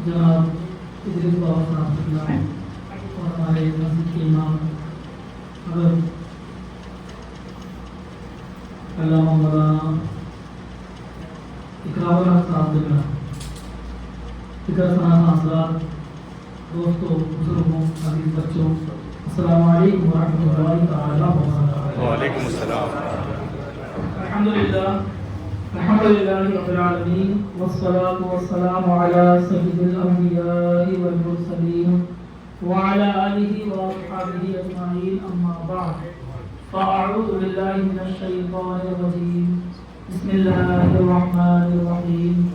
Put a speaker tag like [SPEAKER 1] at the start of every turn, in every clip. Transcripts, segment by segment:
[SPEAKER 1] جناب ادریس بابا صاحب اور ہمارے مسجد کے امام حضرت علامہ مولانا اقرار صاحب جگہ فکر ثنا حضرات، دوستوں، بزرگوں، عزیز بچوں، السلام علیکم ورحمۃ اللہ تعالی وبرکاتہ۔
[SPEAKER 2] وعلیکم السلام۔
[SPEAKER 1] الحمدللہ رب العالمین والصلاة والسلام علی سید الانبیاء والمرسلین وعلی آلہ واصحابہ اجمعین، اما بعد فاعوذ باللہ من الشیطان الرجیم، بسم اللہ الرحمن الرحیم۔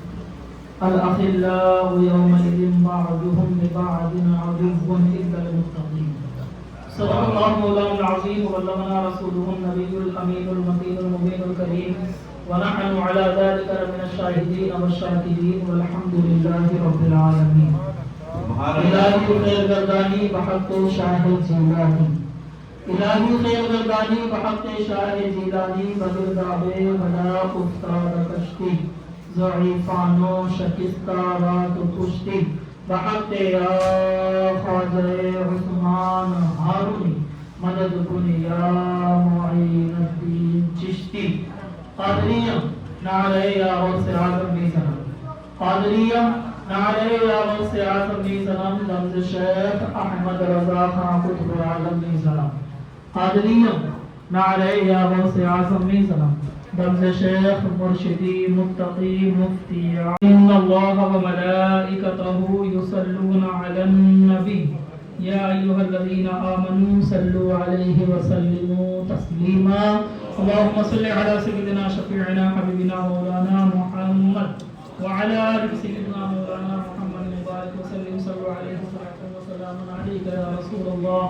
[SPEAKER 1] الاخلاء یومئذ بعضهم لبعض عدو الا المتقین۔ صدق اللہ مولانا العظیم وبلغنا رسوله النبی الامین المتین المبین الکریم، ونحن على ذلك من الشاهدين والشاكرين والحمد لله رب العالمين۔ الہی خیر گردانی بحق شاہ جیلانی، الہی خیر گردانی بحق شاہ جیلانی، بگرداب بلا افتاد کشتی، ضعیفان و شکستہ رات کشتی، بحق یا خواجہ عثمان ہارونی، مدد کن یا معین الدین چشتی۔ قادریہ نعرہ یا غوث اعظم بھی سلام، قادریہ نعرہ یا غوث اعظم بھی سلام، لفظ شیخ احمد رضا خان قطب عالم بھی سلام، قادریہ نعرہ یا غوث اعظم بھی سلام، لفظ شیخ مرشدی متقی مفتی۔ ان اللہ وملائکتہ یصلون علی النبی یا ایھا الذین آمنوا صلوا علیہ وسلموا تسلیما۔ اللهم صل على سيدنا شفيعنا حبيبنا مولانا محمد وعلى آل سيدنا مولانا محمد مبارك وسلم، صلوا عليه صلاة وسلام عليك يا رسول الله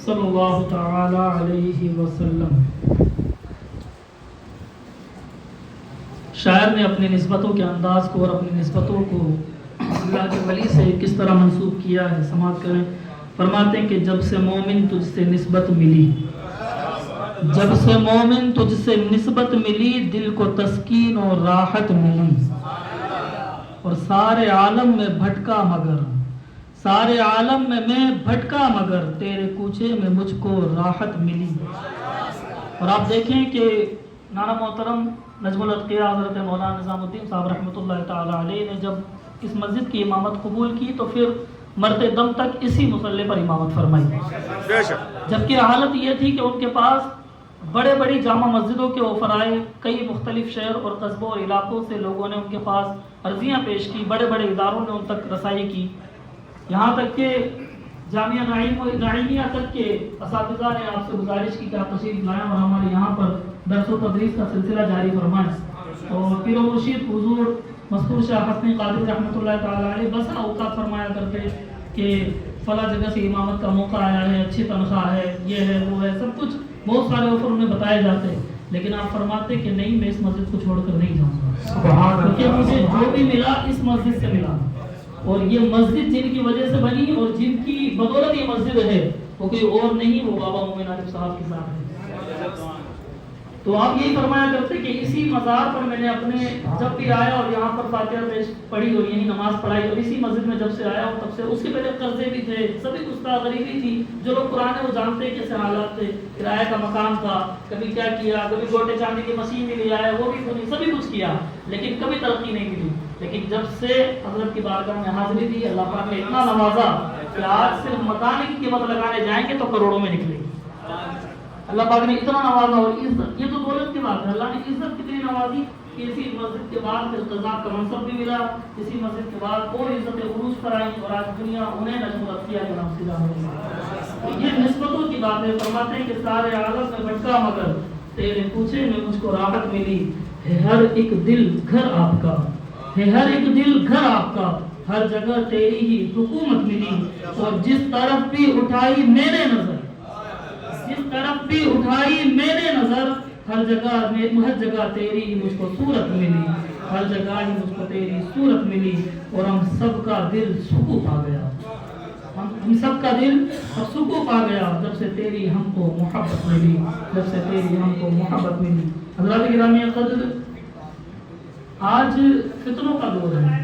[SPEAKER 1] صلى الله تعالى عليه وسلم۔ شاعر نے اپنی نسبتوں کے انداز کو اور اپنی نسبتوں کو اللہ کے ولی سے کس طرح منسوب کیا ہے، سماعت کریں۔ فرماتے ہیں کہ جب سے مومن تجھ سے نسبت ملی، جب سے مومن تجھ سے نسبت ملی، دل کو تسکین اور راحت ملی، اور سارے عالم میں بھٹکا مگر، سارے عالم میں بھٹکا مگر، تیرے کوچے میں مجھ کو راحت ملی۔ اور آپ دیکھیں کہ نانا محترم نجم الاتقیاء حضرت مولانا نظام الدین صاحب رحمۃ اللہ تعالی علیہ نے جب اس مسجد کی امامت قبول کی تو پھر مرتے دم تک اسی مصلی پر امامت فرمائی، جبکہ حالت یہ تھی کہ ان کے پاس بڑے بڑی جامع مسجدوں کے آفر آئے، کئی مختلف شہر اور قصبوں اور علاقوں سے لوگوں نے ان کے پاس عرضیاں پیش کی، بڑے بڑے اداروں نے ان تک رسائی کی، یہاں تک کہ جامعہ نعیمیہ تک کے اساتذہ نے آپ سے گزارش کی کہ آپ تشریف لائیں اور ہمارے یہاں پر درس و تدریس کا سلسلہ جاری فرمائیں۔ اور پیر و مرشد حضور مذکور شاہ حسن قادری رحمۃ اللہ تعالی علیہ بس اوقات فرمایا کرتے کہ فلاں جگہ سے امامت کا موقع آیا ہے، اچھی تنخواہ ہے، یہ ہے وہ ہے، سب کچھ بہت سارے آفر انہیں بتائے جاتے، لیکن آپ فرماتے کہ نہیں، میں اس مسجد کو چھوڑ کر نہیں جاؤں گا، کیونکہ مجھے جو بھی ملا اس مسجد سے ملا، اور یہ مسجد جن کی وجہ سے بنی اور جن کی بدولت یہ مسجد ہے وہ کوئی اور نہیں، وہ بابا مومن عارف صاحب کے ساتھ ہے۔ تو آپ یہی فرمایا کرتے کہ اسی مزار پر میں نے اپنے جب بھی آیا اور یہاں پر فاتحہ پیش پڑھی اور یہی نماز پڑھائی، اور اسی مسجد میں جب سے آیا ہوں تب سے، اس کے پہلے قرضے بھی تھے، سبھی کچھ تھا، غریبی تھی، جو لوگ پرانے وہ جانتے ہیں کیسے حالات تھے، کرایہ کا مکان تھا، کبھی کیا کیا، کبھی گوٹے چاندی کی مشین بھی لے آیا، وہ بھی سنی، سبھی کچھ کیا، لیکن کبھی ترقی نہیں ملی۔ لیکن جب سے حضرت کی بارگاہ میں حاضری دی، اللہ پاک نے اتنا نوازا کہ آج صرف مکان کی قیمت لگانے جائیں گے تو کروڑوں میں نکلے گی۔ اللہ پاک نے اتنا نوازا، اور عزت، یہ تو دولت کی بات ہے، اللہ نے عزت کتنی نوازی کہ اسی مسجد کے بعد پھر قضا کا منصب بھی ملا، اسی مسجد کے بعد اور عزت عروج پر آئی، اور آج دنیا انہیں نجم الاتقیاء کے نام سے جانتی ہے۔ یہ نسبتوں کی بات ہے۔ فرماتے ہیں کہ سارے عالم میں بھٹکا مگر، تیرے کوچے میں مجھ کو راحت ملی، ہے ہر ایک دل گھر آپ کا، ہے ہر ایک دل گھر آپ کا، ہر جگہ تیری ہی حکومت ملی، اور جس طرف بھی اٹھائی میرے نظر، جس طرف بھی اٹھائی میرے نظر، ہر جگہ تیری ہی مجھ کو صورت ملی، ہر جگہ ہی مجھ کو تیری صورت ملی، اور ہم سب کا دل سکون پا گیا، ہم سب کا دل سکون پا گیا جب سے تیری ہم کو محبت ملی، جب سے تیری ہم کو محبت ملی۔ حضرات گرامی قدر، آج فتنوں کا دور ہے،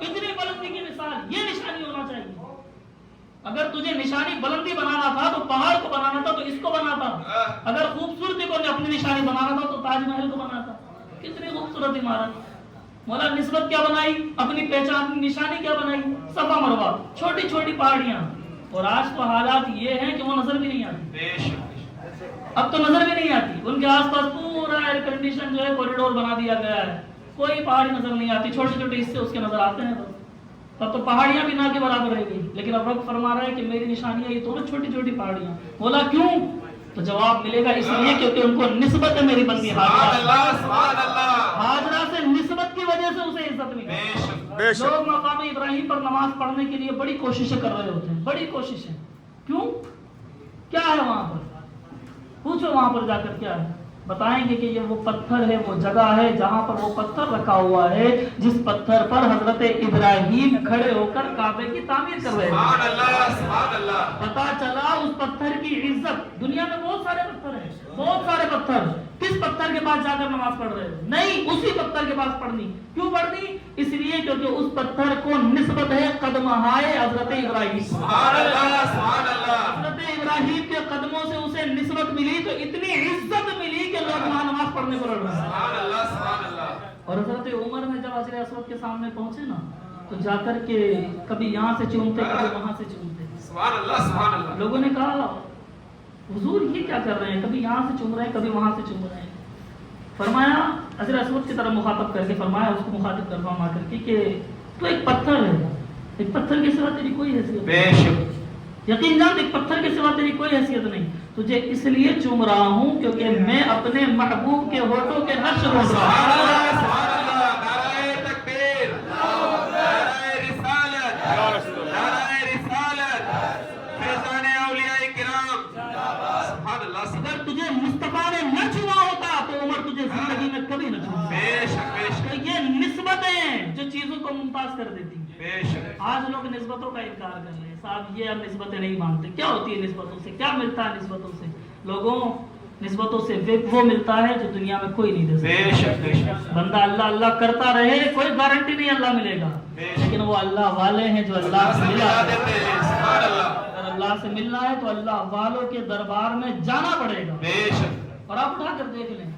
[SPEAKER 1] اتنی بلندی کی مثال، یہ نشانی ہونا چاہیے. اگر تجھے نشانی بلندی بنانا تھا تو پہاڑ کو بنانا تھا، تو اس کو بناتا. اگر خوبصورتی کو اپنی نشانی بنانا تھا تو تاج محل کو بناتا. کتنی خوبصورت عمارت. مولا نسبت کیا بنائی؟ اپنی پہچان نشانی کیا بنائی؟ صفا مروہ، چھوٹی چھوٹی پہاڑیاں. اور آج تو حالات یہ ہیں کہ وہ نظر بھی نہیں آتی. اب تو نظر بھی نہیں آتی. ان کے آس پاس پورا ایئر کنڈیشن جو ہے کوریڈور بنا دیا گیا ہے، کوئی پہاڑی نظر نہیں آتی. چھوٹے چھوٹے حصے اس کے نظر آتے ہیں بس. تب تو پہاڑیاں بھی نہ کے برابر رہ گئی. لیکن اب رب فرما رہا ہے کہ میری نشانیاں یہ تو چھوٹی چھوٹی پہاڑیاں. بولا کیوں؟ تو جواب ملے گا اس لیے کیونکہ ان کو نسبت ہے میری بندی ہاجرہ سے، نسبت کی وجہ سے اسے عزت ملی. لوگ مقام ابراہیم پر نماز پڑھنے کے لیے بڑی کوششیں کر رہے ہوتے ہیں، بڑی کوششیں. کیوں؟ کیا ہے وہاں پر؟ پوچھو وہاں پر جا کر کیا ہے. بتائیں گے کہ یہ وہ پتھر ہے، وہ جگہ ہے جہاں پر وہ پتھر رکھا ہوا ہے جس پتھر پر حضرت ابراہیم کھڑے ہو کر کعبے کی تعمیر کر رہے ہیں. پتا چلا اس پتھر کی عزت. دنیا میں بہت سارے پتھر ہیں، بہت سارے پتھر. کس پتھر کے پاس جا کر نماز پڑھ رہے ہیں؟ نہیں، اسی پتھر کے پاس پڑھنی. کیوں پڑھنی؟ اس لیے کیونکہ اس پتھر کو نسبت ہے قدمہائے حضرت ابراہیم. حضرت ابراہیم کے قدموں سے اسے نسبت ملی تو اتنی عزت ملی کہ لوگ وہاں نماز پڑھنے کو لڑ رہے ہیں. اور حضرت عمر میں جب حجر اسود کے سامنے پہنچے نا تو جا کر کے کبھی یہاں سے چومتے کبھی وہاں سے چومتے. لوگوں نے کہا حضور یہ کیا کر رہے ہیں؟ کبھی یہاں سے چوم رہے ہیں کبھی وہاں سے چوم رہے ہیں. فرمایا حجر اسود کی طرف مخاطب کر کے فرمایا، اس کو مخاطب کر فرما کر کے کہ تو ایک پتھر ہے، ایک پتھر کے سوا تیری کوئی حیثیت نہیں. یقین جان ایک پتھر کے سوا تیری کوئی حیثیت نہیں. تجھے اس لیے چوم رہا ہوں کیونکہ میں اپنے محبوب کے ہونٹوں کے نقش ڈھونڈ رہا ہوں. اگر تجھے مصطفیٰ نے نہ چنا ہوتا تو عمر تجھے زندگی میں کبھی نہ چنا. یہ نسبتیں جو چیزوں کو ممتاز کر دیتی. آج لوگ نسبتوں کا انکار کر رہے ہیں. صاحب یہ ہم نسبتیں نہیں مانتے. کیا ہوتی ہے نسبتوں سے؟ کیا ملتا ہے نسبتوں سے؟ لوگوں نسبتوں سے وہ ملتا ہے جو دنیا میں کوئی نہیں دے سکتا. بندہ اللہ اللہ کرتا رہے، کوئی گارنٹی نہیں اللہ ملے گا، لیکن وہ اللہ والے ہیں جو اللہ سے ملا. اگر اللہ سے ملنا ہے تو اللہ والوں کے دربار میں جانا پڑے گا. اور آپ اٹھا کر دیکھ لیں،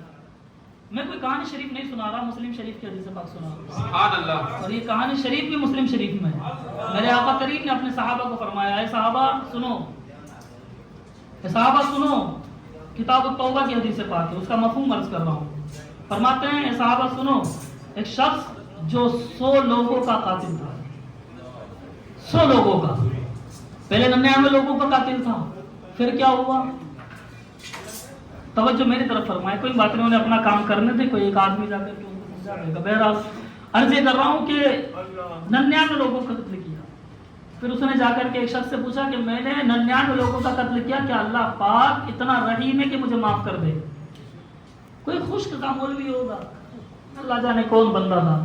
[SPEAKER 1] میں کوئی کہانی شریف نہیں سنا رہا، مسلم شریف کی حدیث پاک سنا رہا. اور یہ کہانی شریف بھی مسلم شریف میں ہے. میرے آقا کریم نے اپنے صحابہ کو فرمایا، اے صحابہ سنو، اے صحابہ سنو. کتاب التوبہ کی حدیث پاک ہے، اس کا مفہوم عرض کر رہا ہوں. فرماتے ہیں اے صحابہ سنو، ایک شخص جو 100 لوگوں کا قاتل تھا. 100 لوگوں کا. پہلے 99 لوگوں کا قاتل تھا. پھر کیا ہوا؟ توجہ میری طرف فرمائے. کوئی بات نہیں، انہیں اپنا کام کرنے دے. کوئی ایک آدمی جا کر کے ان کو سمجھا دے گا. بہرحال عرض یہ کر رہا ہوں کہ 99 لوگوں کا قتل کیا. پھر اس نے جا کر کے ایک شخص سے پوچھا کہ میں نے 99 لوگوں کا قتل کیا، کیا اللہ پاک اتنا رحیم ہے کہ مجھے معاف کر دے؟ کوئی خشک کا مولوی ہوگا، اللہ جانے کون بندہ تھا.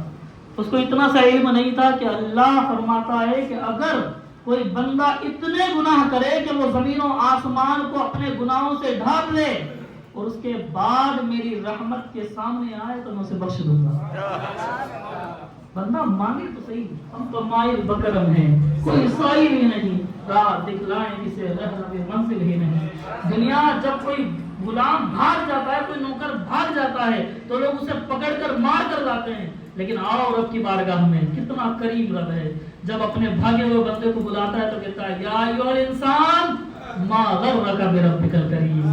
[SPEAKER 1] اس کو اتنا سا علم نہیں تھا کہ اللہ فرماتا ہے کہ اگر کوئی بندہ اتنے گناہ کرے کہ وہ زمین و آسمان کو اپنے گناہوں سے ڈھانپ لے اور اس کے بعد میری رحمت کے سامنے آئے تو میں اسے بخش دوں گا. بندہ مانگے تو صحیح. ہم تو مائل بکرم ہیں، کوئی سائی بھی نہیں، راہ دکھلائیں کسے رہنم منزل ہی نہیں. دنیا جب کوئی غلام بھاگ جاتا ہے، کوئی نوکر بھاگ جاتا ہے تو لوگ اسے پکڑ کر مار کر لاتے ہیں. لیکن آؤ رب کی بارگاہ میں، کتنا کریم رب ہے. جب اپنے بھاگے ہوئے بندے کو بلاتا ہے تو کہتا ہے یا ایھا الانسان ما غرک بربک الکریم.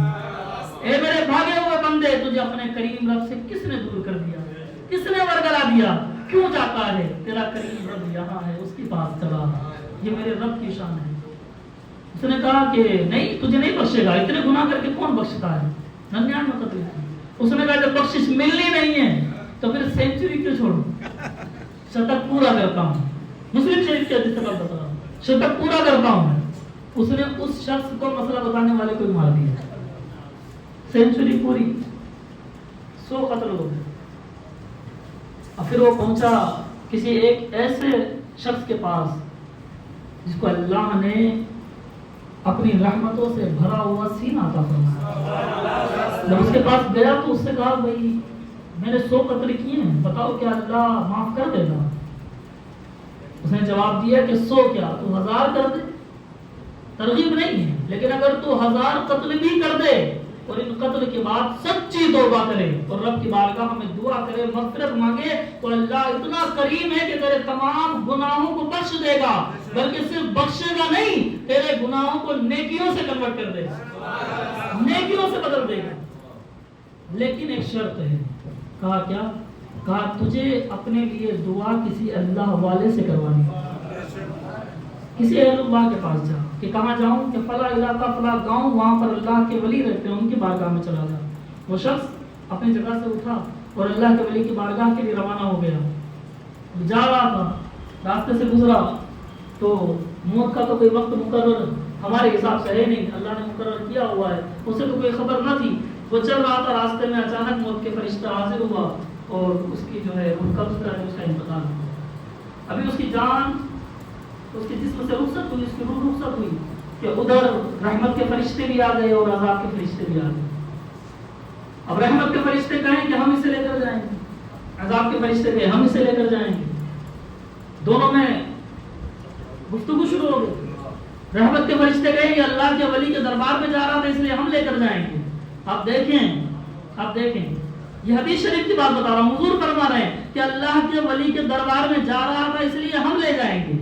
[SPEAKER 1] اے میرے بھاگے ہوئے بندے، تجھے اپنے کریم رب سے کس نے دور کر دیا، کس نے ورگلا دیا؟ کیوں جاتا ہے؟ تیرا کریم رب یہاں ہے، اس کے پاس چلا. یہ میرے رب کی شان ہے. اس نے کہا کہ نہیں، تجھے نہیں بخشے گا. اتنے گناہ کر کے کون بخشتا ہے؟ 99 قتل کی. اس نے کہا جب بخشش ملنی نہیں ہے تو پھر سینچری کیوں چھوڑوں؟ شتک پورا کرتا ہوں. مسلم شریف کے حدیث سے بات بتا رہا ہوں، شتک پورا کرتا ہوں. اس نے اس شخص کو مسئلہ بتانے والے کو مار دیا. سینچری پوری، 100 قتل ہو گئے. اور پھر وہ پہنچا کسی ایک ایسے شخص کے پاس جس کو اللہ نے اپنی رحمتوں سے بھرا ہوا سینہ عطا فرمایا. جب اس کے پاس گیا تو اس سے کہا بھائی میں نے 100 قتل کیے ہیں، بتاؤ کیا اللہ معاف کر دے گا؟ اس نے جواب دیا کہ 100 کیا تو 1000 کر دے، ترغیب نہیں ہے، لیکن اگر تو 1000 قتل بھی کر دے اور ان قتل کے بعد سچی توبہ کرے اور رب کی بارگاہ میں دعا کرے، مغفرت مانگے، تو اللہ اتنا کریم ہے کہ تیرے تمام گناہوں کو بخش دے گا، بلکہ صرف بخشے گا نہیں، تیرے گناہوں کو نیکیوں سے کنورٹ کر دے گا، نیکیوں سے بدل دے گا۔ لیکن ایک شرط ہے، کہا کیا؟ کہا تجھے اپنے لیے دعا کسی اللہ والے سے کروانی، کسی اہل اللہ کے پاس جا، کہ کہاں جاؤں؟ کہ فلاں علاقہ فلاں گاؤں، وہاں پر اللہ کے ولی رہتے ہیں، ان کی بارگاہ میں چلا جا۔ وہ شخص اپنی جگہ سے اٹھا اور اللہ کے ولی کی بارگاہ کے لیے روانہ ہو گیا، جا رہا تھا، راستے سے گزرا تو موت کا تو کوئی وقت مقرر ہمارے حساب سے ہے نہیں، اللہ نے مقرر کیا ہوا ہے، اسے تو کوئی خبر نہ تھی۔ وہ چل رہا تھا، راستے میں اچانک موت کے فرشتہ حاضر ہوا اور اس کی جو ہے وہ قبض کر اس کا انتقال ہوا۔ ابھی اس کی جان اس کے جسم سے رخصت ہوئی، اس کی روح رخصت ہوئی کہ ادھر رحمت کے فرشتے بھی آ گئے اور عذاب کے فرشتے بھی آ گئے۔ اب رحمت کے فرشتے کہیں کہ ہم اسے لے کر جائیں گے، عذاب کے فرشتے کہیں ہم اسے لے کر جائیں گے، دونوں میں گفتگو شروع ہو گئی۔ رحمت کے فرشتے کہیں کہ اللہ کے ولی کے دربار میں جا رہا تھا اس لیے ہم لے کر جائیں گے۔ آپ دیکھیں یہ حدیث شریف کی بات بتا رہا ہوں، حضور فرما رہے ہیں کہ اللہ کے ولی کے دربار میں جا رہا تھا اس لیے ہم لے جائیں گے۔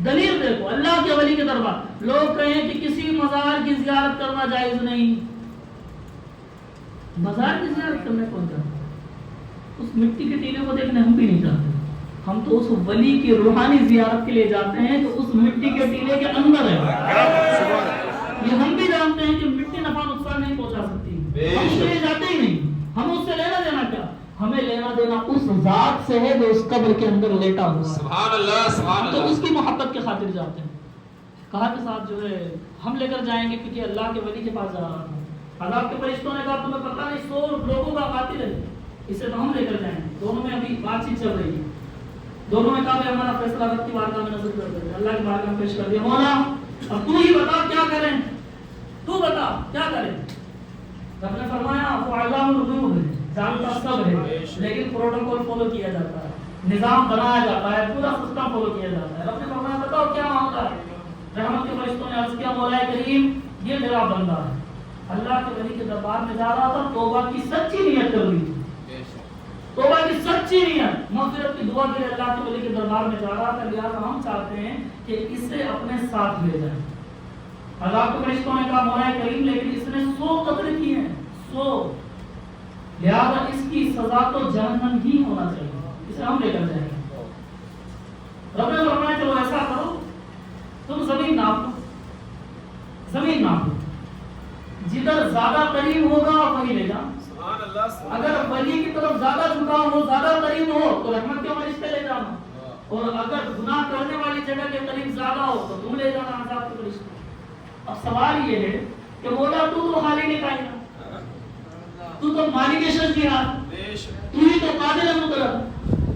[SPEAKER 1] دلیل دیکھو، اللہ کے ولی کے دربار، لوگ کہیں کہ کسی مزار کی زیارت کرنا جائز نہیں، مزار کی زیارت کرنے کون جاتا ہے؟ اس مٹی کے ٹیلے کو دیکھنے ہم بھی نہیں جاتے، ہم تو اس ولی کی روحانی زیارت کے لیے جاتے ہیں جو اس مٹی کے ٹیلے کے اندر ہے۔ یہ ہم بھی جانتے ہیں کہ مٹی نفع نقصان نہیں پہنچا سکتی، ہم اس کے لیے جاتے ہی نہیں، ہم اس سے لینا دینا کیا؟ ہمیں لینا دینا اس ذات سے ہے جو اس قبر کے اندر لیٹا ہوا ہے۔
[SPEAKER 3] سبحان اللہ، سبحان
[SPEAKER 1] تو
[SPEAKER 3] اللہ۔
[SPEAKER 1] اس کی محبت کے خاطر جاتے ہیں۔ کہا کہ صاحب جو ہے ہم لے کر جائیں گے کیونکہ اللہ کے ولی کے پاس جا رہا تھا۔ عذاب کے فرشتوں نے کہا تمہیں پتہ نہیں 100 لوگوں کا قاتل ہے، اسے تو ہم لے کر جائیں گے۔ دونوں میں ابھی بات چیت چل رہی ہے، دونوں نے کہا کہ ہمارا فیصلہ رب کی بارگاہ میں نظر کر دیں، اللہ کی بارگاہ میں پیش کر دیا۔ مولا اب تو ہی بتا کیا کریں، تو بتا کیا کریں۔ رب نے فرمایا وہ علام الغیوب ہے، جانتا سب ہے، لیکن پروٹوکول فالو کیا جاتا ہے، نظام بنایا جاتا ہے، پورا سسٹم فالو کیا جاتا ہے۔ رب نے فرمایا بتاؤ کیا معاملہ ہے۔ رحمت کے فرشتوں نے عرض کیا مولا کریم یہ میرا بندہ ہے، اللہ کے ولی کے دربار میں جا رہا تھا، توبہ کی سچی نیت کر لی تھی، توبہ کی سچی نیت، مغفرت کی دعا کے لیے اللہ کے ولی کے دربار میں جا رہا تھا، لہٰذا ہم چاہتے ہیں کہ اسے اپنے ساتھ لے جائیں۔ اللہ کے فرشتوں نے کہا مولا کریم لیکن اس نے 100 قتل کیے ہیں، 100، لہذا اس کی سزا تو جہنم ہی ہونا چاہیے، اسے ہم لے کر جائیں گے۔ رب نے فرمایا چلو ایسا کرو تم زمین ناپ لو، زمین ناپ لو، جدھر زیادہ قریب ہوگا وہی لے جاؤ، اگر ولی کی طرف زیادہ جھکا ہو، زیادہ قریب ہو تو رحمت کے فرشتے لے جانا، اور اگر گناہ کرنے والی جگہ کے قریب زیادہ ہو تو تم لے جانا عذاب کے فرشتے۔ اب سوال یہ ہے کہ مولا تو خالی نہیں پائے گا، تو مالک شجیات، تو ہی تو قادر مطلب،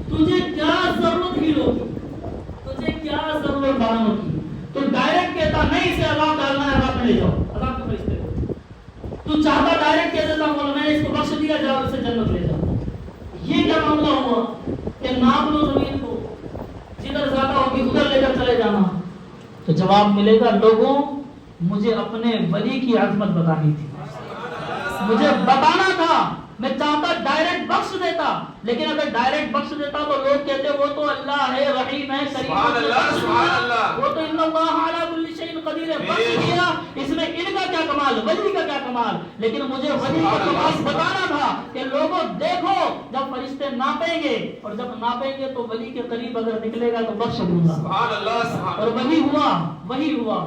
[SPEAKER 1] تجھے کیا ضرورت ہی لوگ، تجھے کیا ضرورت بانوں کی؟ تو ڈائریکٹ کہتا نہیں اسے عذاب ڈالنا ہے، عذاب میں لے جاؤ، عذاب کے فرشتے کو۔ تو چاہتا ڈائریکٹ کہہ دیتا مولا میں نے اس کو بخش دیا، جاؤ اسے جنت لے جاؤ۔ یہ کیا معاملہ ہوا کہ ناپ لو زمین کو، جدھر زیادہ ہوگی ادھر لے کر چلے جانا؟ تو جواب ملے گا لوگوں مجھے اپنے ولی کی عظمت بتانی تھی، مجھے بتانا تھا، میں چاہتا ڈائریکٹ بخش دیتا، لیکن اگر ڈائریکٹ بخش دیتا تو لوگ کہتے وہ تو اللہ ہے، رحیم ہے، کریم ہے،
[SPEAKER 3] سبحان اللہ، سبحان اللہ،
[SPEAKER 1] وہ تو ان اللہ علی کل شیء قدیر ہے، بخش دیا، اس میں ان کا کیا کمال، ولی کا کیا کمال۔ لیکن مجھے ولی کا کمال بتانا تھا کہ لوگوں دیکھو جب فرشتے ناپیں گے اور جب ناپیں گے تو ولی کے قریب اگر نکلے گا تو بخش دوں گا۔
[SPEAKER 3] سبحان اللہ، سبحان
[SPEAKER 1] اور
[SPEAKER 3] اللہ۔
[SPEAKER 1] وہی ہوا،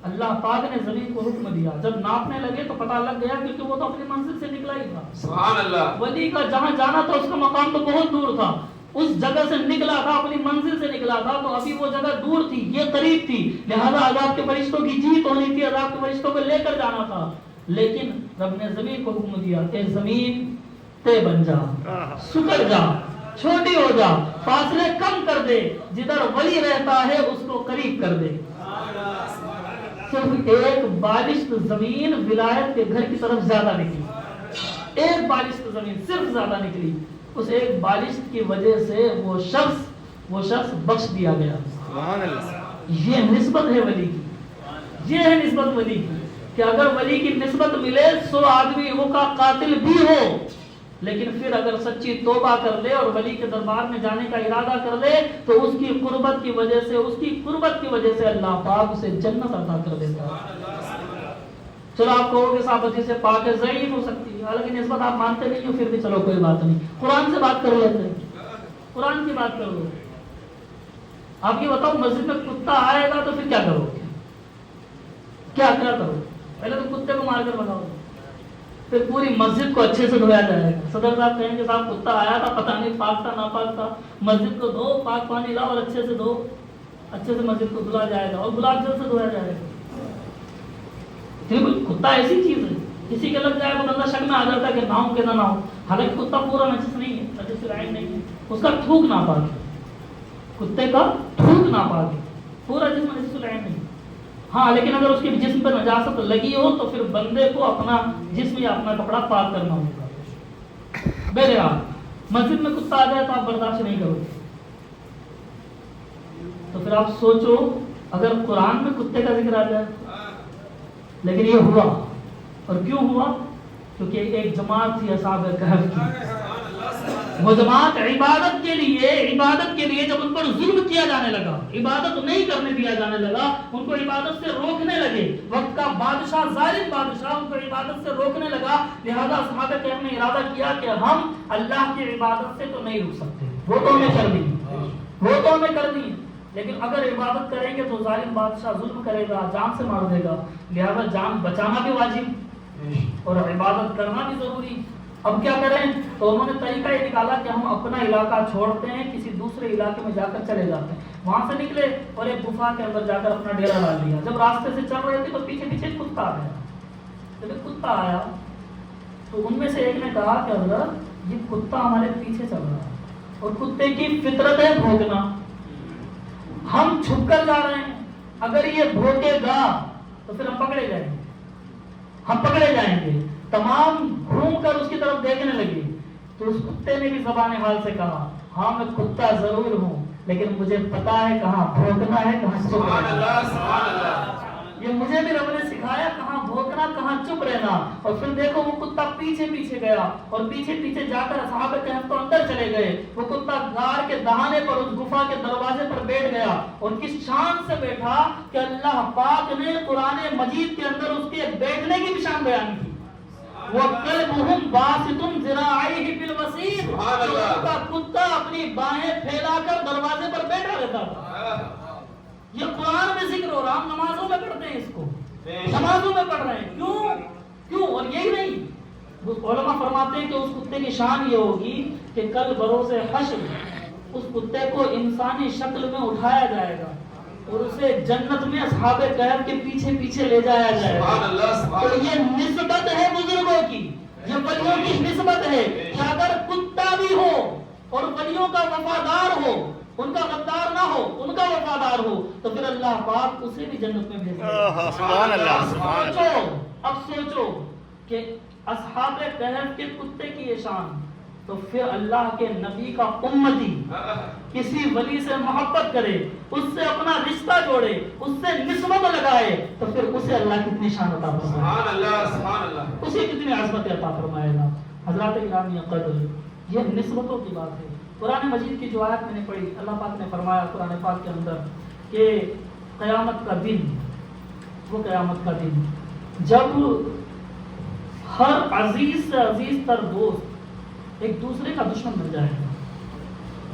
[SPEAKER 1] اللہ پاک نے زمین کو حکم دیا، جب ناپنے لگے تو پتہ لگ گیا کیونکہ وہ تو اپنی منزل سے نکلا ہی تھا۔
[SPEAKER 3] سبحان اللہ۔
[SPEAKER 1] ولی کا جہاں جانا تھا اس کا مقام تو بہت دور تھا، اس جگہ سے نکلا تھا، اپنی منزل سے نکلا تھا، تو ابھی وہ جگہ دور تھی، یہ قریب تھی، لہذا عذاب کے فرشتوں کی جیت ہونی تھی، عذاب کے فرشتوں کو لے کر جانا تھا۔ لیکن رب نے زمین کو حکم دیا کہ زمین تے بن جا، سکڑ جا، چھوٹی ہو جا، فاصلے کم کر دے، جدھر ولی رہتا ہے اس کو قریب کر دے۔ صرف ایک بالشت زمین ولایت کے گھر کی طرف زیادہ نکلی، ایک بالشت زمین صرف زیادہ نکلی، اس ایک بالشت کی وجہ سے وہ شخص وہ شخص بخش دیا گیا.
[SPEAKER 2] سبحان اللہ.
[SPEAKER 1] یہ نسبت ہے ولی کی, یہ ہے نسبت ولی کی, کہ اگر ولی کی نسبت ملے 100 آدمی ہو کا قاتل بھی ہو, لیکن پھر اگر سچی توبہ کر لے اور ولی کے دربار میں جانے کا ارادہ کر لے تو اس کی قربت کی وجہ سے, اس کی قربت کی وجہ سے اللہ پاک اسے جنت عطا کر دیتا ہے. چلو آپ کہو گے صاحب حدیث پاک ہے, ضعیف ہو سکتی ہے, حالانکہ نسبت آپ مانتے نہیں ہو, پھر بھی چلو کوئی بات نہیں, قرآن سے بات کر لیتے ہیں, قرآن کی بات کر لو. آپ یہ بتاؤ مسجد میں کتا آئے گا تو پھر کیا کرو گے, کیا کرو؟ پہلے تو کتے کو مار کر بتاؤ, پھر پوری مسجد کو اچھے سے دھویا جائے گا. صدر صاحب کہیں گے صاحب کتا آیا تھا, پتہ نہیں پاک تھا ناپاک تھا, مسجد کو دھو, پاک پانی لاؤ اور اچھے سے دھو, اچھے سے مسجد کو دھلا جائے گا اور گلاب جل سے دھویا جائے گا. کتا ایسی چیز ہے, کسی کے لگ جائے تو بندہ شک میں آ جاتا ہے کہ نہ ہو کہ نہ ہو, حالانکہ کتا پورا نجس نہیں ہے, نجس رائن نہیں ہے, اس کا تھوک ناپاک ہے, کتے کا تھوک ناپاک ہے, پورا جسم نجس رائن نہیں. ہاں لیکن اگر اس کے جسم پر نجاست لگی ہو تو پھر بندے کو اپنا جسم یا اپنا کپڑا پاک کرنا ہوگا. بہرحال مسجد میں کتا آ جائے تو آپ برداشت نہیں کرو گے. تو پھر آپ سوچو اگر قرآن میں کتے کا ذکر آ جائے, لیکن یہ ہوا, اور کیوں ہوا؟ کیونکہ ایک جماعت تھی اصحاب کہف کی, وہ جماعت عبادت کے لیے جب ان پر ظلم کیا جانے لگا, عبادت نہیں کرنے دیا جانے لگا, ان کو عبادت سے روکنے لگے, وقت کا بادشاہ, ظالم بادشاہ ان کو عبادت سے روکنے لگا, لہذا اصحاب کہف نے ارادہ کیا کہ ہم اللہ کی عبادت سے تو نہیں روک سکتے, وہ تو ہمیں کر دی, لیکن اگر عبادت کریں گے تو ظالم بادشاہ ظلم کرے گا, جان سے مار دے گا, لہذا جان بچانا بھی واجب اور عبادت کرنا بھی ضروری. اب کیا کریں؟ تو انہوں نے طریقہ یہ نکالا کہ ہم اپنا علاقہ چھوڑتے ہیں, کسی دوسرے علاقے میں جا کر چلے جاتے ہیں. وہاں سے نکلے اور ایک گفا کے اندر جا کر اپنا ڈیرا ڈال دیا. جب راستے سے چل رہے تھے تو پیچھے پیچھے کتا آ گیا. جب کتا آیا تو ان میں سے ایک نے کہا کہ حضرت یہ کتا ہمارے پیچھے چل رہا ہے, اور کتے کی فطرت ہے بھونکنا, ہم چھپ کر جا رہے ہیں, اگر یہ بھونکے گا تو پھر ہم پکڑے جائیں گے. تمام گھوم کر اس کی طرف دیکھنے لگے تو اس کتے نے بھی زبان حال سے کہا, ہاں میں کتا ضرور ہوں, لیکن مجھے پتا ہے کہاں بھونکنا ہے کہاں چپ رہنا. یہ مجھے بھی رب نے سکھایا کہاں بھونکنا کہاں چپ رہنا. اور پھر دیکھو وہ کتا پیچھے پیچھے گیا اور پیچھے پیچھے جا کر اصحاب کہف تو اندر چلے گئے. وہ کتا غار کے دہانے پر اس گفا کے دروازے پر بیٹھ گیا, اور کس شان سے بیٹھا کہ اللہ پاک نے قرآن مجید کے اندر اس کے بیٹھنے کی بھی شان بیان کی. وَقَلْبُهُمْ بَاسِطٌ ذِرَاعَيْهِ بِالْوَسِيطِ, کا کتا اپنی باہیں پھیلا کر دروازے پر بیٹھا رہتا تھا. یہ قرآن میں ذکر ہو رہا, ہم نمازوں میں پڑھتے ہیں, اس کو نمازوں میں پڑھ رہے ہیں. کیوں؟ اور یہی نہیں, علماء فرماتے ہیں کہ اس کتے کی شان یہ ہوگی کہ کل بروز حشر اس کتے کو انسانی شکل میں اٹھایا جائے گا اور اسے جنت میں اصحاب کہف کے پیچھے پیچھے لے جایا جائے گا. تو یہ نسبت ہے بزرگوں کی, یہ ولیوں کی نسبت ہے کہ اگر کتا بھی ہو اور ولیوں کا وفادار ہو, ان کا غدار نہ ہو, ان کا وفادار ہو, تو پھر اللہ پاک اسے بھی جنت میں بھیج دے گا.
[SPEAKER 2] سبحان اللہ.
[SPEAKER 1] اب سوچو کہ اصحاب کہف کے کتے کی یہ شان, تو پھر اللہ کے نبی کا امتی کسی ولی سے محبت کرے, اس سے اپنا رشتہ جوڑے, اس سے نسبت لگائے, تو پھر اسے اللہ کتنی شان عطا فرمائے گا, اسے کتنی عظمت عطا فرمائے گا. حضرات گرامی قدر, یہ نسبتوں کی بات ہے. قرآن مجید کی جو آیت میں نے پڑھی, اللہ پاک نے فرمایا قرآن پاک کے اندر کہ قیامت کا دن, وہ قیامت کا دن جب ہر عزیز سے عزیز تر دوست ایک دوسرے کا دشمن بن جائے گا,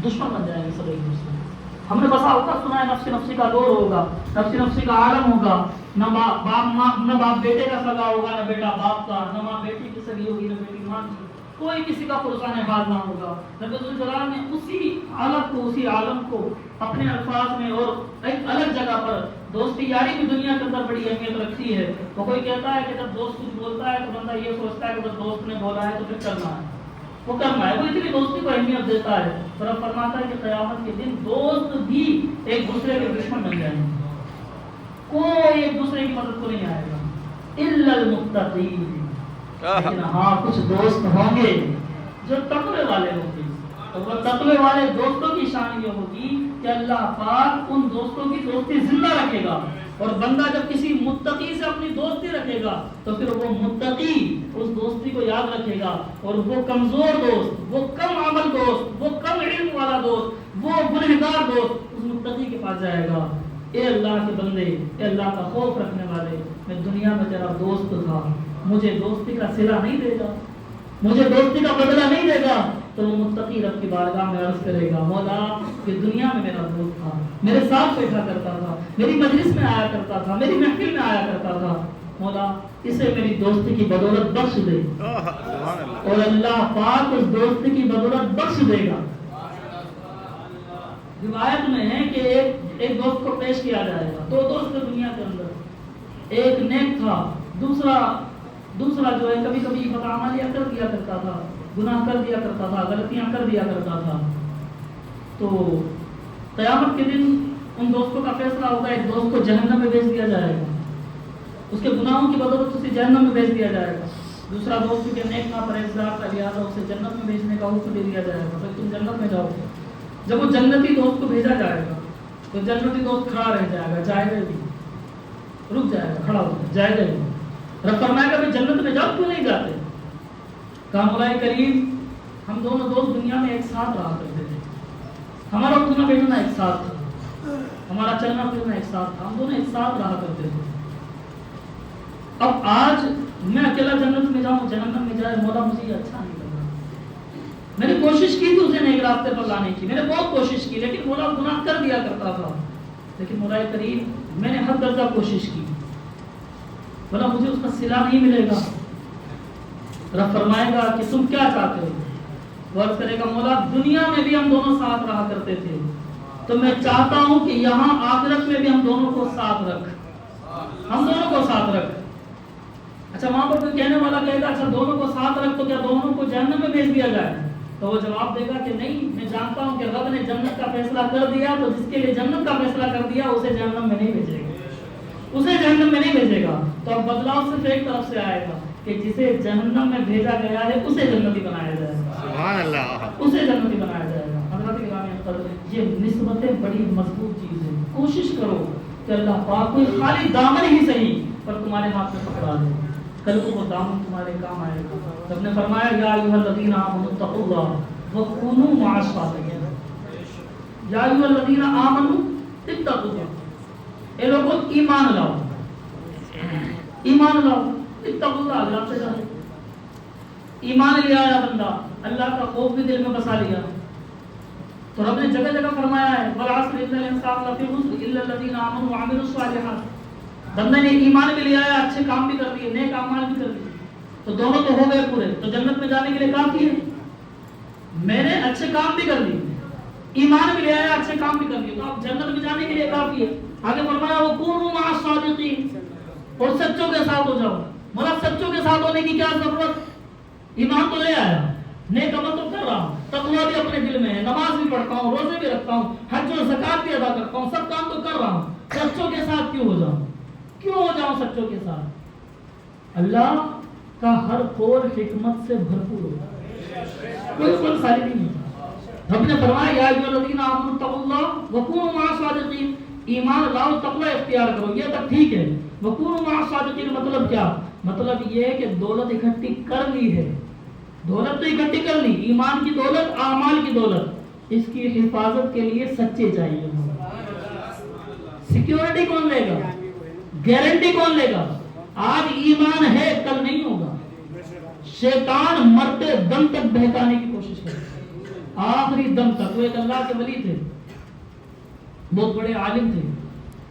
[SPEAKER 1] دشمن بن جائیں گے سب ایک دوسرے. ہم نے بسا اوقات سنا ہے نفسی نفسی کا دور ہوگا, نفسی نفسی کا عالم ہوگا, نہ باپ بیٹے کا سگا ہوگا, نہ بیٹا باپ کا, نہ ماں بیٹی کی سگی ہوگی, نہ بیٹی ماں کی, کوئی کسی کا فرسان حال نہ ہوگا. نبی ذوالجلال نے اسی حالت کو, اسی عالم کو اپنے الفاظ میں اور ایک الگ جگہ پر, دوستی یاری بھی دنیا کے اندر بڑی اہمیت رکھتی ہے. تو کوئی کہتا ہے کہ جب دوست کچھ بولتا ہے تو بندہ یہ سوچتا ہے کہ جب دوست نے بولا ہے تو پھر کرنا ہے, وہ کرنا ہے, وہ اتنی دوستی کو اہمیت دیتا ہے. اور اب فرماتا ہے کہ قیامت کے دن دوست بھی ایک دوسرے کے دشمن بن جائیں گے, کوئی ایک دوسرے کی مدد کو نہیں آئے گا, الا المتقین. لیکن ہاں کچھ دوست ہوں گے جو تقوی والے ہوں گے, تو وہ تقوی والے دوستوں کی شان یہ ہوگی کہ اللہ پاک ان دوستوں کی دوستی زندہ رکھے گا، اور بندہ جب کسی متقی سے اپنی دوستی رکھے گا تو پھر وہ متقی اس دوستی کو یاد رکھے گا، اور وہ کمزور دوست، وہ کم عمل دوست، وہ کم علم والا دوست، وہ گنہگار دوست اس متقی کے پاس جائے گا، اے اللہ کے بندے، اے اللہ کا خوف رکھنے والے، میں دنیا میں تیرا دوست تھا، مجھے دوستی کا صلہ نہیں دے گا، مجھے دوستی کا بدلہ نہیں دے گا، تو وہ متقی رب کی بارگاہ میں عرض کرے گا، مولا یہ دنیا میں میرا دوست تھا، میرے ساتھ بیٹھا کرتا تھا، میری مجلس میں آیا کرتا تھا، میری محفل میں آیا کرتا تھا، مولا اسے میری دوستی کی بدولت بخش دے، اور اللہ پاک اس دوستی کی بدولت بخش دے گا۔ روایت میں ہے کہ ایک دوست کو پیش کیا جائے گا، دو دوست دنیا کے اندر، ایک نیک تھا، دوسرا جو ہے کبھی کبھی بدعملیاں کر دیا کرتا تھا، گناہ کر دیا کرتا تھا، غلطیاں کر دیا کرتا تھا۔ تو قیامت کے دن ان دوستوں کا فیصلہ ہوگا، ایک دوست کو جہنم میں بھیج دیا جائے گا، اس کے گناہوں کی بدولت اسے جہنم میں بھیج دیا جائے گا، دوسرا دوست کے نیک تھا، پرہیزگار تھا، لہٰذا اسے جنت میں بھیجنے کا حکم دے دیا جائے گا، تو تم جنت میں جاؤ۔ جب وہ جنتی دوست کو بھیجا جائے گا تو جنتی دوست کھڑا رہ جائے گا، جائے گا بھی، رک جائے گا، کھڑا ہو جائے گا بھی، رب فرمائے گا جنت میں جاؤ، کیوں نہیں جاتے؟ کہا مولا کریم ہم دونوں دوست دنیا میں ایک ساتھ رہا کرتے تھے، ہمارا اٹھنا بیٹھنا ایک ساتھ تھا، ہمارا چلنا پھرنا ایک ساتھ تھا، ہم دونوں ایک ساتھ رہا کرتے تھے، اب آج میں اکیلا جنت میں جاؤں، جہنم میں جائے، مولا مجھے یہ اچھا نہیں لگا، میں نے کوشش کی تھی اسے نیک راستے پر لانے کی، میں نے بہت کوشش کی، لیکن مولا گناہ کر دیا کرتا تھا، لیکن مولا کریم میں نے حد درجہ کوشش کی، مولا مجھے اس کا صلہ نہیں ملے گا۔ رب فرمائے گا کہ تم کیا چاہتے ہو؟ وہ عرض کرے گا مولا دنیا میں بھی ہم دونوں ساتھ رہا کرتے تھے، تو میں چاہتا ہوں کہ یہاں آخرت میں بھی ہم دونوں کو ساتھ رکھ، ہم دونوں کو ساتھ رکھ۔ اچھا وہاں پر کوئی کہنے والا کہے گا اچھا دونوں کو ساتھ رکھ تو کیا دونوں کو جہنم میں بھیج دیا جائے؟ تو وہ جواب دے گا کہ نہیں، میں جانتا ہوں کہ رب نے جنت کا فیصلہ کر دیا، تو جس کے لیے جنت کا فیصلہ کر دیا اسے جہنم میں نہیں بھیجے گا، اسے جہنم میں نہیں بھیجے گا۔ تو اب بدلاؤ صرف ایک طرف سے آئے گا کہ جسے جہنم میں بھیجا گیا ہے اسے جنتی بنایا جائے گا،
[SPEAKER 2] سبحان اللہ،
[SPEAKER 1] اسے جنتی بنایا جائے گا۔ حضرت گرامی قدر، یہ نسبتیں بڑی مضبوط چیز ہے، کوشش کرو کہ اللہ پاک کوئی خالی دامن ہی صحیح پر تمہارے ہاتھ میں پکڑا دے، کل کو وہ دامن تمہارے کام آئے گا۔ رب نے فرمایا یا ایھا الذین آمنوا اتقوا اللہ وکونوا مع الصادقین، یا ایھا الذین آمنوا اتقوا اللہ، اے لوگوں ایمان لاؤ، ایمان لاؤ، اتقوا اللہ، اللہ سے ڈرو۔ ایمان لے آیا بندہ، اللہ کا خوف بھی دل میں بسا لیا، تو رب نے جگہ جگہ فرمایا ہے والعصر ان الانسان لفی خسر الا الذین آمنوا وعملوا الصالحات، بندہ نے ایمان بھی لے آیا، اچھے کام بھی کر دیے، نیک اعمال بھی کر دیے، تو دونوں تو ہو گئے پورے، تو جنت میں جانے کے لیے کافی ہے، میں نے اچھے کام بھی کر دیے، ایمان بھی لے آیا، اچھے کام بھی کر دیے، تو اب جنت میں جانے کے لیے کافی ہے۔ آگے فرمایا وکونوا مع الصادقین، اور سچوں کے ساتھ ہو جاؤ۔ مولا سچوں کے ساتھ ہونے کی کیا ضرورت؟ ایمان تو لے آیا، نیک عمل تو کر رہا ہوں، تقویٰ بھی اپنے دل میں ہے، نماز بھی پڑھتا ہوں، روزے بھی رکھتا ہوں، حج و زکوٰۃ بھی ادا کرتا ہوں، سب کام تو کر رہا ہوں، سچوں کے ساتھ کیوں ہو جاؤں؟ کیوں ہو جاؤں سچوں کے ساتھ؟ اللہ کا ہر قول حکمت سے بھرپور ہوگا، کوئی قول خالی نہیں ہوتا۔ رب نے فرمایا یا ایھا الذین آمنوا اتقوا اللہ وکونوا مع الصادقین، ایمان لاؤ، تقویٰ اختیار کرو، یہ تک ٹھیک ہے۔ وکونوا مع الصادقین مطلب کیا؟ مطلب یہ ہے کہ دولت اکٹھی کر لی ہے، دولت تو اکٹھی کر لی، ایمان کی دولت، اعمال کی دولت، اس کی حفاظت کے لیے سچے چاہیے۔ سیکیورٹی کون لے گا؟ گارنٹی کون لے گا؟ آج ایمان ہے کل نہیں ہوگا، شیطان مرتے دم تک بہکانے کی کوشش کرے، آخری دم تک۔ وہ ایک اللہ کے ولی تھے، بہت بڑے عالم تھے،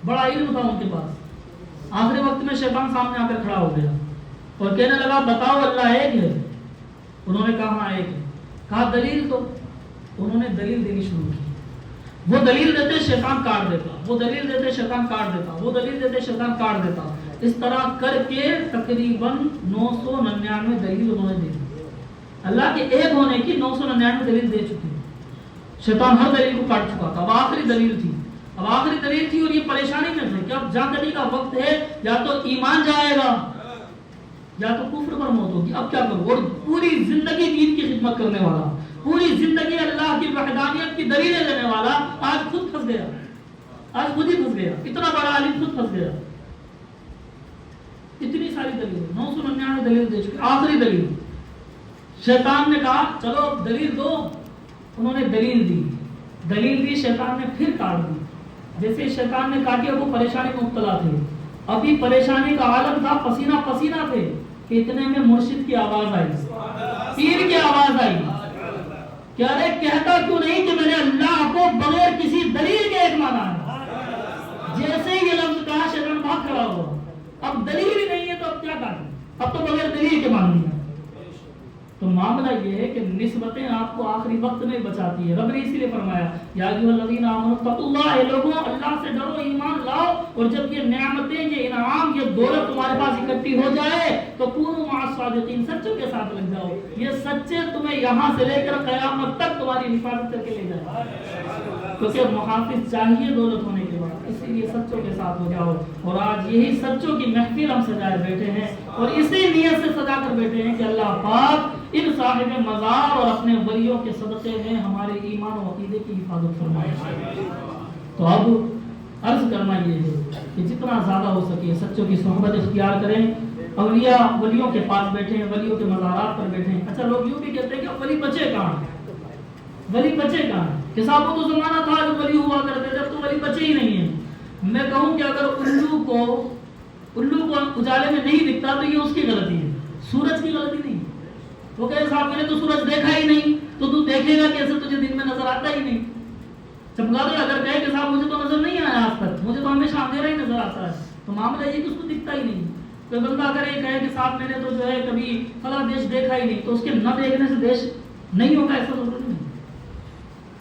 [SPEAKER 1] بڑا علم تھا ان کے پاس، آخری وقت میں شیطان سامنے آ کر کھڑا ہو گیا اور کہنے لگا بتاؤ اللہ ایک ہے؟ انہوں نے کہا ہاں ایک ہے۔ کہا دلیل تو؟ انہوں نے دلیل دینی شروع کی، وہ دلیل دیتے شیطان کاٹ دیتا، وہ دلیل دیتے شیطان کاٹ دیتا، وہ دلیل دیتے شیطان کاٹ دیتا، اس طرح کر کے تقریباً 999 دلیل انہوں نے دی، اللہ کے ایک ہونے کی 999 دلیل دے چکے، شیطان ہر دلیل کو کاٹ چکا تھا، اب آخری دلیل تھی، اب آخری دلیل تھی، اور یہ پریشانی میں تھے کہ اب جانے کا وقت ہے، یا تو ایمان جائے گا یا تو کفر پر موت ہوگی، اب کیا کروں؟ اور پوری زندگی دین کی خدمت کرنے والا، پوری زندگی اللہ کی خود پھنس گیا, آج خود ہی پھنس گیا, اتنا بڑا عالم خود پھنس گیا. اتنی ساری دلیل, 999 دلیل دے چکے. آخری دلیل شیطان نے کہا چلو دلیل دو, انہوں نے دلیل دی, شیطان نے پھر کاٹ دی. جیسے شیطان نے کاٹی وہ پریشانی میں مبتلا تھے, ابھی پریشانی کا عالم تھا, پسینہ پسینہ تھے کہ اتنے میں مرشد کی آواز آئی, پیر کی آواز آئی کہ ارے کہتا کیوں نہیں کہ میں نے اللہ کو بغیر کسی دلیل کے ایک مانا ہے. جیسے ہی یہ لفظ کہا شیطان بھاگ کھڑا ہوا, اب دلیل ہی نہیں ہے تو اب کیا کریں, اب تو بغیر دلیل کے مان لیا. تو معاملہ یہ ہے کہ نسبتیں آپ کو آخری وقت میں بچاتی ہے. رب نے اسی لیے فرمایا یا ایھا الذین آمنوا اتقوا اللہ, اے لوگوں اللہ سے ڈرو, ایمان لاؤ, اور جب یہ نعمتیں, یہ انعام, یہ دولت تمہارے پاس اکٹھی ہو جائے تو کونوا مع الصادقین, سچوں کے ساتھ لگ جاؤ. یہ سچے تمہیں یہاں سے لے کر قیامت تک تمہاری حفاظت کر کے لے جائے, کیونکہ محافظ چاہیے دولت ہونے کے بعد, اسی لیے سچوں کے ساتھ ہو جاؤ. اور آج یہی سچوں کی محفل ہم سجائے بیٹھے ہیں, اور اسی نیت سے سجا کر بیٹھے ہیں کہ اللہ پاک ان صاحب مزار اور اپنے ولیوں کے صدقے میں ہمارے ایمان و عقیدے کی حفاظت فرمائے. تو اب عرض کرنا یہ ہے کہ جتنا زیادہ ہو سکے سچوں کی صحبت اختیار کریں. اولیاء ولیوں کے پاس بیٹھیں, ولیوں کے مزارات پر بیٹھیں. اچھا لوگ یوں بھی کہتے ہیں کہ ولی بچے کہاں, ولی بچے کہاں, کہ صاحب وہ تو زمانہ تھا جو ولی ہوا کرتے تھے, اب تو ولی بچے ہی نہیں ہیں. میں کہوں کہ اگر الو کو اجالے میں نہیں دکھتا تو یہ اس کی غلطی ہے, سورج کی غلطی نہیں. وہ کہے صاحب میں نے تو سورج دیکھا ہی نہیں, تو دیکھے گا کیسے, تجھے دن میں نظر آتا ہی نہیں. چمگادڑ اگر کہے کہ صاحب مجھے تو نظر نہیں آیا آج تک, مجھے تو ہمیشہ اندھیرا ہی نظر آتا ہے, تو معاملہ یہ کہ اس کو دکھتا ہی نہیں. کوئی بندہ اگر یہ کہے کہ صاحب میں نے تو جو ہے کبھی فلاں دیش دیکھا ہی نہیں, تو اس کے نہ دیکھنے سے دیش نہیں ہوگا, ایسا ضروری نہیں.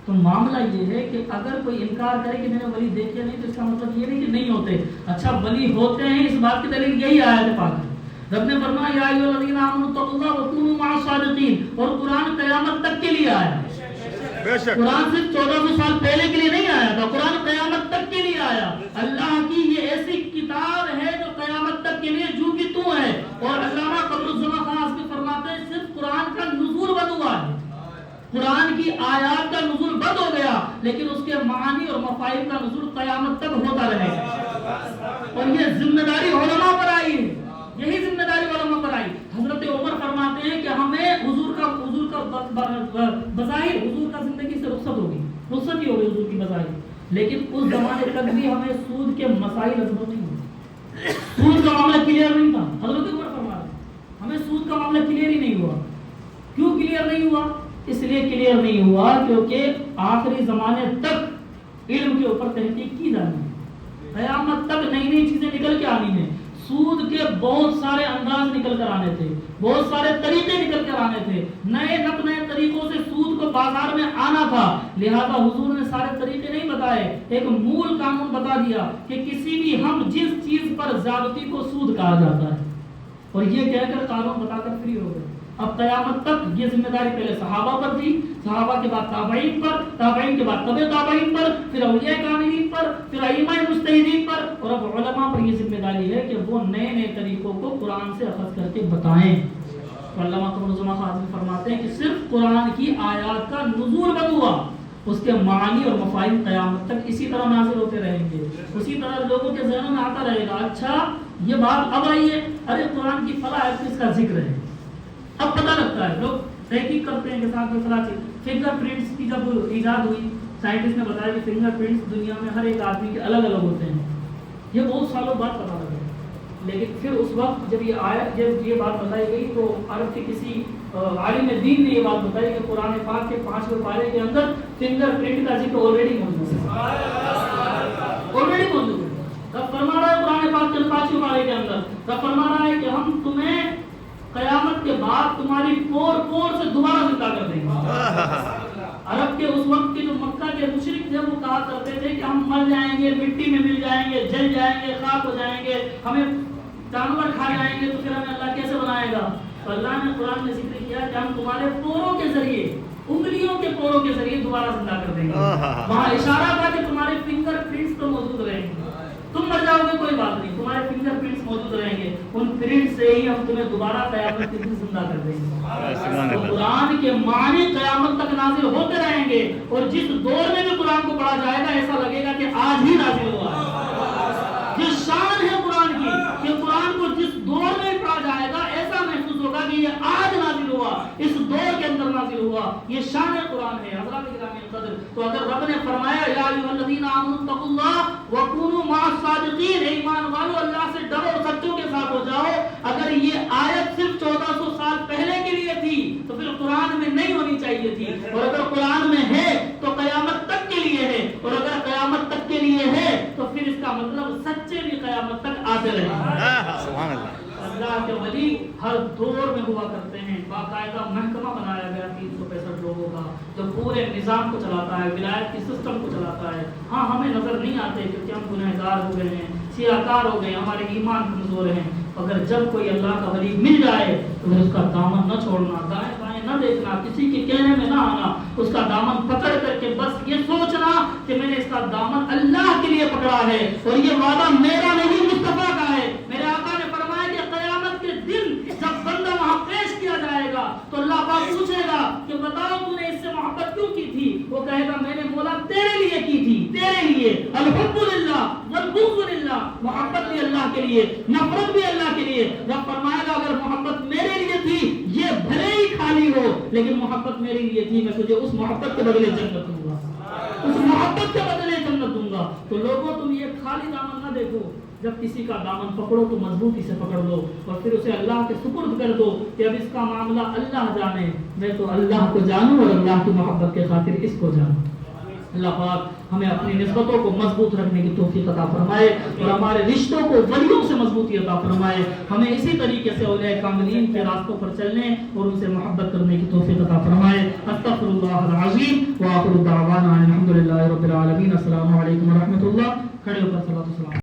[SPEAKER 1] تو معاملہ یہ ہے کہ اگر کوئی انکار کرے کہ میں نے ولی دیکھے نہیں, تو اس کا مطلب یہ نہیں کہ نہیں ہوتے. اچھا ولی ہوتے ہیں, اس بات کی دلیل یہی آیت پاک ہے. رب نے فرمایا یا ایھا الذین آمنوا اتقوا اللہ وکونوا مع الصادقین, اور قرآن قیامت تک کے لیے آیا. قرآن صرف 1400 سال پہلے کے لیے نہیں آیا تھا, قرآن قیامت تک کے لیے آیا. اللہ کی یہ ایسی کتاب ہے جو قیامت تک کے لیے جو کہ تو ہے. اور علامہ قمر الزمان خان اس میں فرماتے ہیں صرف قرآن کا نزول بند ہوا ہے, قرآن کی آیات کا نزول بند ہو گیا, لیکن اس کے معانی اور مفاہیم کا نزول قیامت تک ہوتا رہے گا. اور یہ ذمہ داری علماء پر آئی ہے, یہی ذمہ داری علماء پر آئی. حضرت عمر فرماتے ہیں کہ ہمیں حضور کا بظاہر حضور کا زندگی سے رخصت ہوگی, رخصت ہی ہوگی حضور کی بظاہر, لیکن اس زمانے تک بھی ہمیں سود کے مسائل ازمت نہیں ہوئے, سود کا معاملہ کلیئر نہیں تھا. حضرت عمر فرماتے ہیں ہمیں سود کا معاملہ کلیئر ہی نہیں ہوا. کیوں کلیئر نہیں ہوا؟ اس لیے کلیئر نہیں ہوا کیونکہ آخری زمانے تک علم کے اوپر تحقیق کی جانی ہے, قیامت تک نئی نئی چیزیں نکل کے آنی ہیں. سود کے بہت سارے انداز نکل کر آنے تھے, بہت سارے طریقے نکل کر آنے تھے, نئے طریقوں سے سود کو بازار میں آنا تھا. لہذا حضور نے سارے طریقے نہیں بتائے, ایک مول قانون بتا دیا کہ کسی بھی ہم جس چیز پر زیادتی کو سود کہا جاتا ہے, اور یہ کہہ کر قانون بتا کر فری ہو گئے. اب قیامت تک یہ ذمہ داری پہلے صحابہ پر تھی, صحابہ کے بعد تابعین پر, تابعین کے بعد تبع تابعین پر, پھر اولیاء کاملین پر, پھر ائمہ مجتہدین پر, اور اب علماء پر یہ ذمہ داری ہے کہ وہ نئے نئے طریقوں کو قرآن سے اخذ کر کے بتائیں. علامہ قمر الزمان خان فرماتے ہیں کہ صرف قرآن کی آیات کا نزول بند ہوا, اس کے معانی اور مفاہیم قیامت تک اسی طرح نازل ہوتے رہیں گے, اسی طرح لوگوں کے ذہنوں میں آتا رہے گا. اچھا یہ بات اب آئی ہے, ارے قرآن کی فلاں آیت اس کا ذکر ہے, اب پتہ لگتا ہے, لوگ تحقیق کرتے ہیں کہ صاحب یہ فلاں چیز. فنگر پرنٹس کی جب ایجاد ہوئی, سائنٹسٹ نے بتایا کہ فنگر پرنٹس دنیا میں ہر ایک آدمی کے الگ الگ ہوتے ہیں. یہ بہت سالوں بعد پتہ لگا, لیکن پھر اس وقت جب یہ بات بتائی گئی تو عرب کے کسی عالم دین نے یہ بات بتائی کہ قرآن پاک کے 5ویں پارے کے اندر فنگر پرنٹ کا ذکر آلریڈی موجود ہے, آلریڈی موجود ہے. رب فرما رہا ہے قرآن پاک کے 5ویں پارے کے اندر, رب فرما رہا ہے کہ ہم تمہیں قیامت کے بعد تمہاری پور سے دوبارہ زندہ کر دیں گے. عرب کے اس وقت کے جو مکہ کے مشرک تھے وہ کہا کرتے تھے کہ ہم مر جائیں گے, مٹی میں مل جائیں گے, جل جائیں گے, خاک ہو جائیں گے, ہمیں جانور کھا جائیں گے, تو پھر ہمیں اللہ کیسے بنائے گا. تو اللہ نے قرآن میں ذکر کیا کہ ہم تمہارے پوروں کے ذریعے, انگلیوں کے پوروں کے ذریعے دوبارہ زندہ کر دیں گے. وہاں اشارہ تھا کہ تمہارے فنگر پرنٹس تو موجود رہیں گے, تم مر جاؤ گے کوئی بات نہیں، تمہارے فنگر پرنٹس موجود رہیں گے، ان پرنٹ سے ہی ہم تمہیں دوبارہ قیامت کے دن زندہ کر دیں گے۔ تو قرآن کے معنی قیامت تک نازل ہوتے رہیں گے، اور جس دور میں بھی قرآن کو پڑھا جائے گا ایسا لگے گا کہ آج ہی نازل ہوا ہے۔ یہ شان ہے قرآن کی کہ قرآن کو جس دور میں پڑھا جائے گا ایسا محسوس ہوگا کہ یہ آج نازل ہوا، اس دور کے اندر نازل ہوا۔ یہ شان قرآن ہے حضرات گرامی قدر۔ تو اگر رب نے فرمایا یا ایھا الذین آمنوا اتقوا اللہ وکونوا مع الصادقین، ایمان والو اللہ سے ڈرو اور سچوں کے ساتھ ہو جاؤ، اگر یہ آیت صرف 1400 سال پہلے کے لیے تھی تو پھر قرآن میں نہیں ہونی چاہیے تھی، اور اگر قرآن میں ہے تو قیامت تک کے لیے ہے، اور اگر قیامت تک کے لیے ہے تو پھر اس کا مطلب سچے بھی قیامت تک آتے رہیں گے۔
[SPEAKER 2] سبحان اللہ۔
[SPEAKER 1] اللہ کے ولی ہر دور میں ہوا کرتے ہیں، باقاعدہ محکمہ بنایا گیا 365 لوگوں کا جو پورے نظام کو چلاتا ہے، ولایت کی سسٹم کو چلاتا ہے۔ ہاں ہمیں نظر نہیں آتے کیونکہ ہم گنہگار ہو گئے ہیں، سیاہکار ہو گئے، ہمارے ایمان کمزور ہیں، مگر جب کوئی اللہ کا ولی مل جائے تو پھر اس کا دامن نہ چھوڑنا، دائیں بائیں نہ دیکھنا، کسی کے کہنے میں نہ آنا، اس کا دامن پکڑ کر کے بس یہ سوچنا کہ میں نے اس کا دامن اللہ کے لیے پکڑا ہے، اور یہ وعدہ میرا نہیں مصطفیٰ کا ہے۔ میرے آقا نے فرمایا کہ قیامت کے دن جب بندہ وہاں پیش کیا جائے گا تو اللہ پاک پوچھے گا کہ بتاؤ تو نے اس سے محبت کیوں کی تھی؟ وہ کہے گا میں نے مولا تیرے لیے کی تھی، تیرے لیے۔ الحب للہ والبغض للہ، محبت بھی اللہ کے لیے، نفرت بھی اللہ کے لیے۔ رب فرمائے گا اگر محبت میرے لیے تھی یہ بھلے ہی خالی ہو لیکن محبت میرے لیے تھی، میں تجھے اس محبت کے بدلے جنت دوں گا، اس محبت کے بدلے جنت دوں گا۔ تو لوگوں تم یہ خالی دامن نہ دیکھو، جب کسی کا دامن پکڑو تو مضبوطی سے پکڑ لو اور پھر اسے اللہ کے سپرد کر دو کہ اب اس کا معاملہ اللہ جانے، میں تو اللہ کو جانوں اور اللہ کی محبت کے خاطر اس کو جانوں۔ اللہ پاک ہمیں اپنی نسبتوں کو مضبوط رکھنے کی توفیق عطا فرمائے اور ہمارے رشتوں کو ولیوں سے مضبوطی عطا فرمائے، ہمیں اسی طریقے سے اولیاء کاملین کے راستوں پر چلنے اور ان سے محبت کرنے کی توفیق عطا فرمائے۔ استغفر اللہ العظیم وآخر دعوانا الحمد للہ رب العالمین۔ السلام علیکم ورحمۃ اللہ۔ کھڑے ہو کر صلوات و سلام